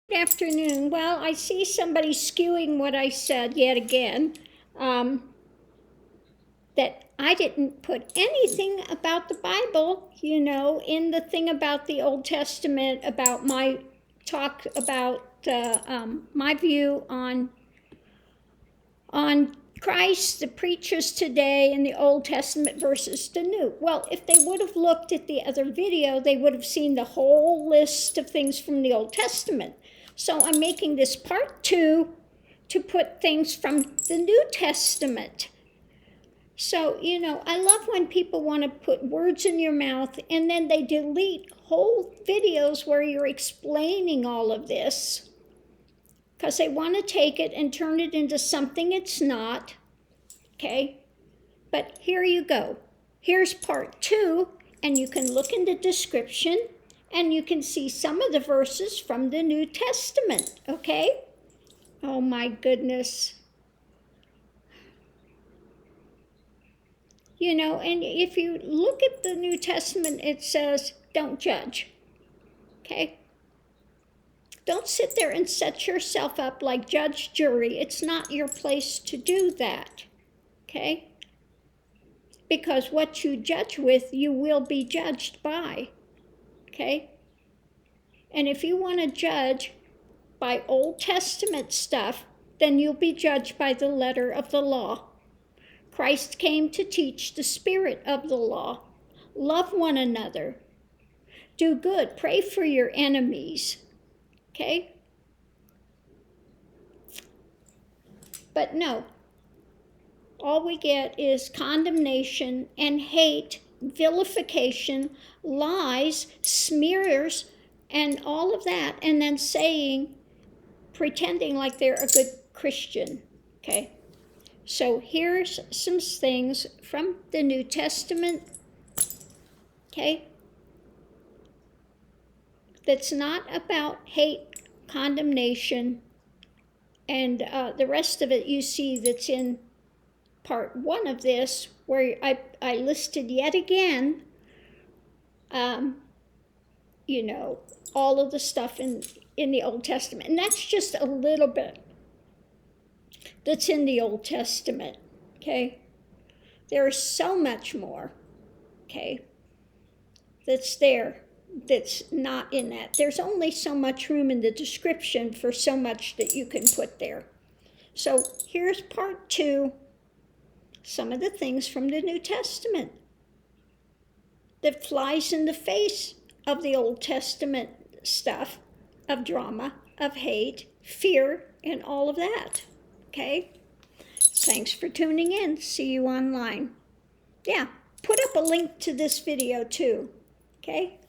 Good afternoon. Well, I see somebody skewing what I said yet again, that I didn't put anything about the Bible, in the thing about the Old Testament, about my talk about my view on Christ, the preachers today, and the Old Testament versus the New. Well, if they would have looked at the other video, they would have seen the whole list of things from the Old Testament. So I'm making this part 2 to put things from the New Testament. So, I love when people want to put words in your mouth and then they delete whole videos where you're explaining all of this, because they want to take it and turn it into something it's not, okay? But here you go. Here's part 2, and you can look in the description, and you can see some of the verses from the New Testament, okay? Oh my goodness. And if you look at the New Testament, it says, don't judge, okay? Don't sit there and set yourself up like judge, jury. It's not your place to do that, okay? Because what you judge with, you will be judged by, okay? And if you want to judge by Old Testament stuff, then you'll be judged by the letter of the law. Christ came to teach the spirit of the law. Love one another. Do good. Pray for your enemies. Okay? But no. All we get is condemnation and hate, vilification, lies, smears, and all of that. And then pretending like they're a good Christian. Okay? So here's some things from the New Testament, okay, that's not about hate, condemnation, and the rest of it you see that's in part 1 of this, where I listed yet again, all of the stuff in the Old Testament. And that's just a little bit that's in the Old Testament, okay? There is so much more, okay, that's there that's not in that. There's only so much room in the description for so much that you can put there. So here's part 2, some of the things from the New Testament that flies in the face of the Old Testament stuff, of drama, of hate, fear, and all of that. Okay? Thanks for tuning in. See you online. Yeah, put up a link to this video too. Okay?